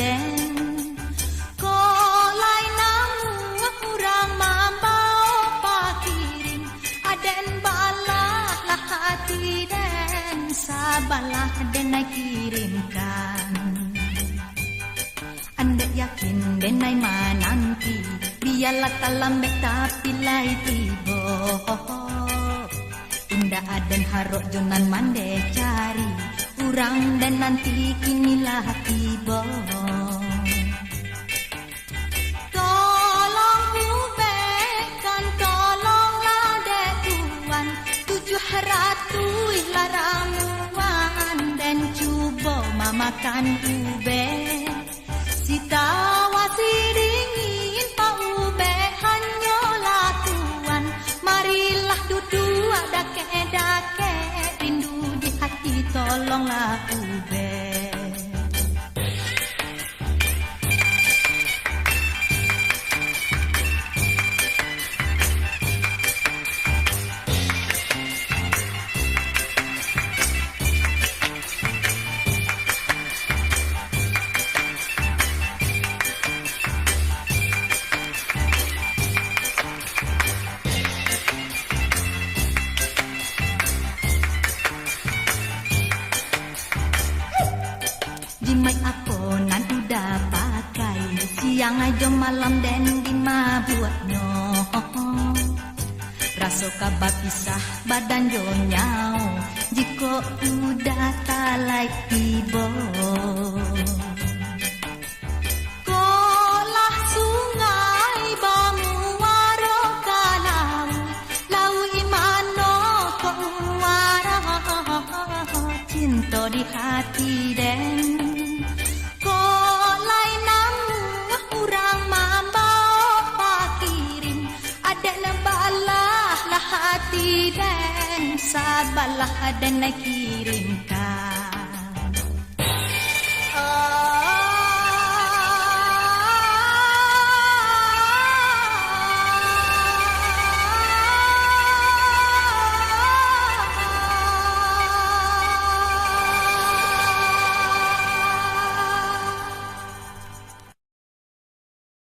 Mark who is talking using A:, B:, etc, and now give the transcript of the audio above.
A: den. Kolai namu kurang mambau pakirim, aden balah lah hati den, sabalah den ai kirimkan. Anda yakin den ai mananti, biarlah lambat tapi lai tibo. Indah aden harok jonan mande cari, urang dan nanti kinilah tibo. Tolong ubahkan, tolonglah dek tuan, 700 lah ramuan dan cuba mamakan ube. Sita wasi dingin pa ube hanyolah tuan, marilah duduk dake-dake, rindu di hati tolonglah ube. Jimai apa nan udah pakai, siang aja malam dan gima buat no. Raso kabar pisah badan jo nyau, jiko udah talai tibo. Kolah sungai bamuaro kalau, lau imano ko uara, cinta di hati den. Hati dan sabalah dan kirimkan.